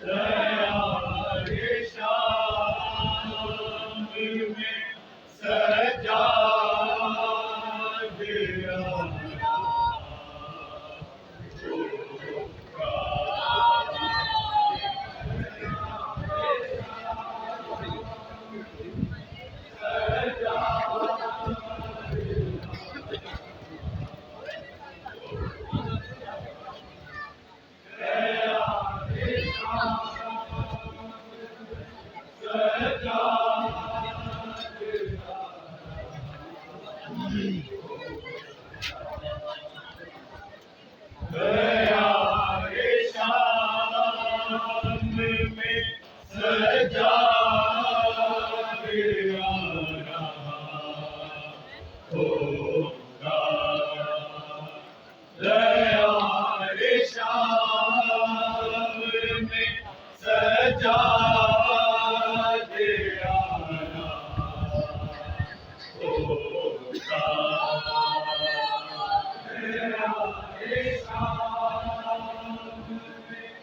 दया रे श्याम में सजा दिया दया रे श्याम में सजा दिया होगा दया रे श्याम में सजा दिया होगा दया रे श्याम में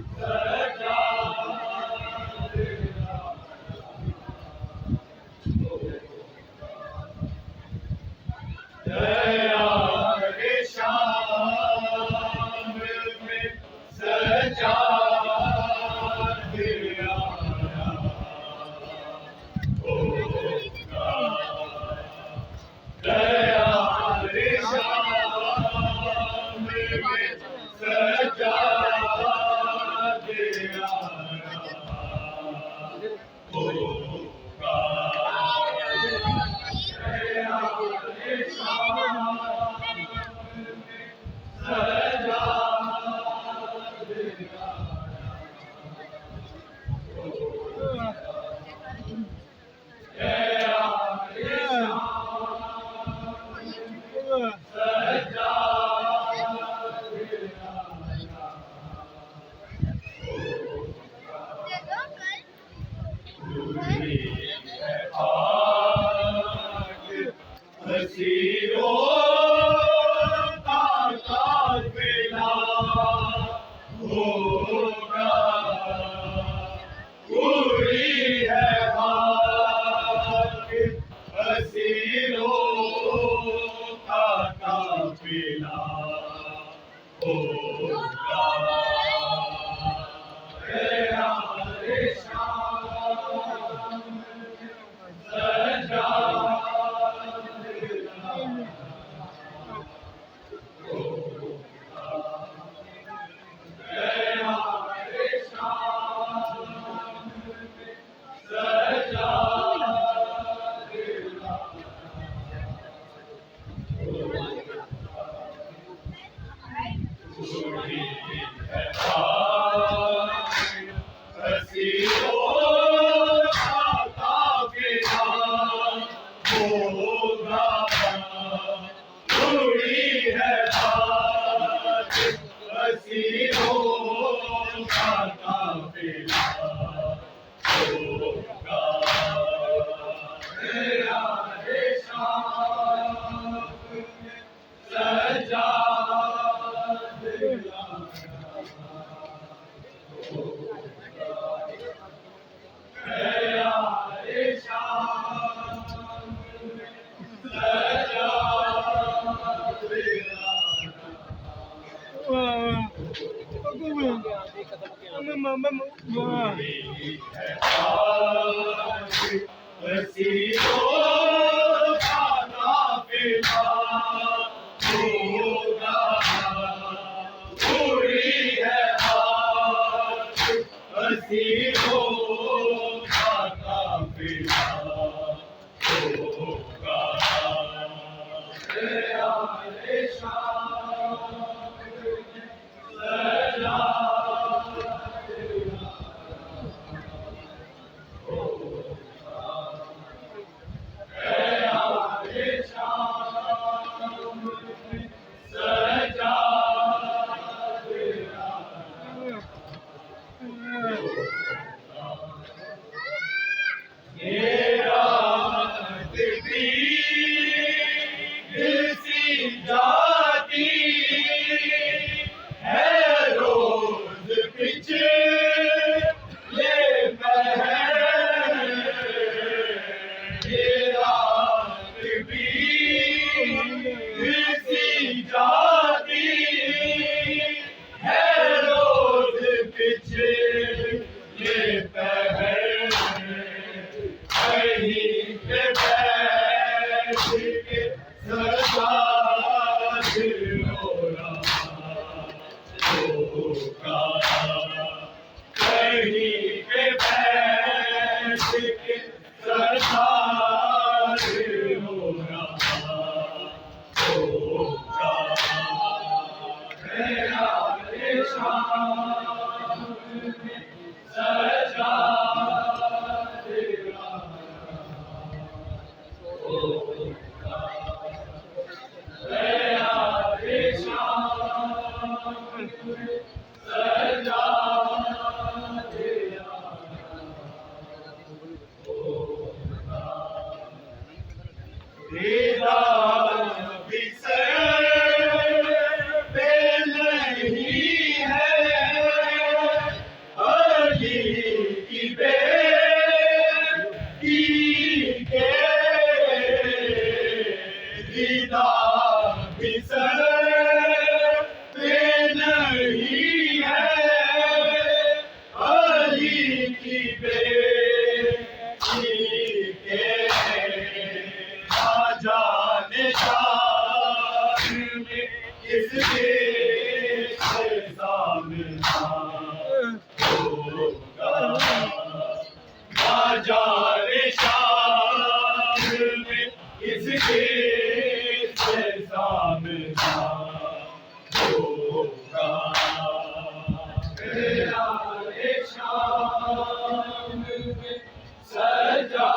सजा दया रे श्याम में सजा दिया होगा दया रे श्याम में सजा दिया होगा हसीरो ताका बिना होगा पूरी है बात हसीरो ताका बिना होगा दया रे श्याम सजा वहीं पे बैठ के सरदार हो रहा होगा। मेरा शाम में सजा तेरा होगा। मेरा शाम में सजा तेरा होगा। दीदार भी सर पे नहीं है अली की बेटी के। दीदार भी सर पे नहीं है अली की बेटी के। जाने शान में किस देश से सामना होगा। ना जाने शान में किस देश से सामना होगा। मेरा शाम में सजा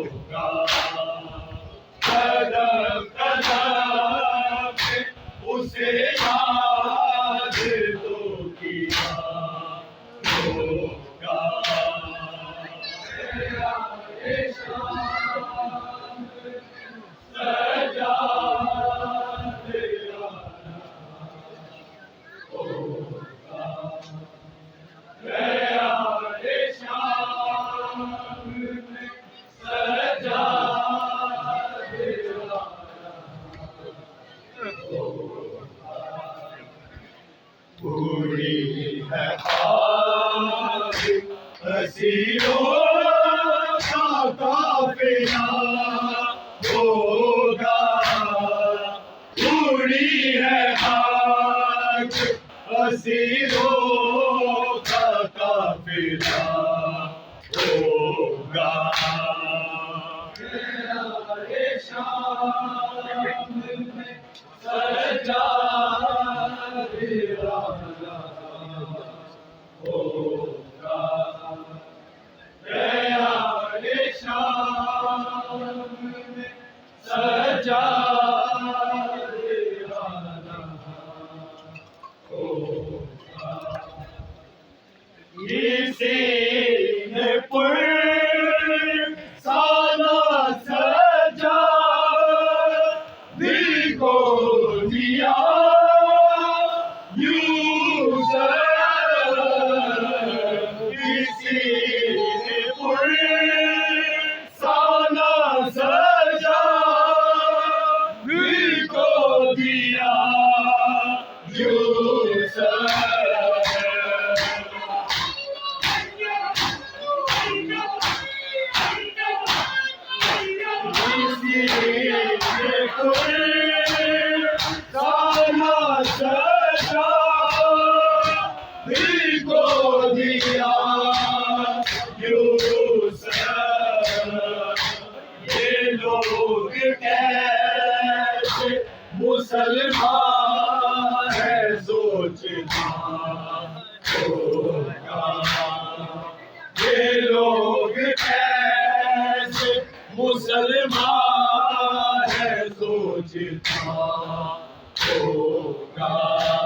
होगा कदम कदम पे उसे याद तो किया होगा तेरा शाम सजा तेरा होगा तेरा शाम सजा तेरा पूरी है आज हसीनों का काफिला होगा पूरी है आज हसीनों का काफिला होगा तेरा शाम में सजा तेरा होगा तेरा शाम में सजा तेरा होगा इसी ने साला सजा दिल को दिया किसी ने साला सजा दिल को दिया साला सजा दिल को दिया ये लोग कैसे मुसलमान है सोचना होगा ये लोग कैसे मुसलमान है सोचना होगा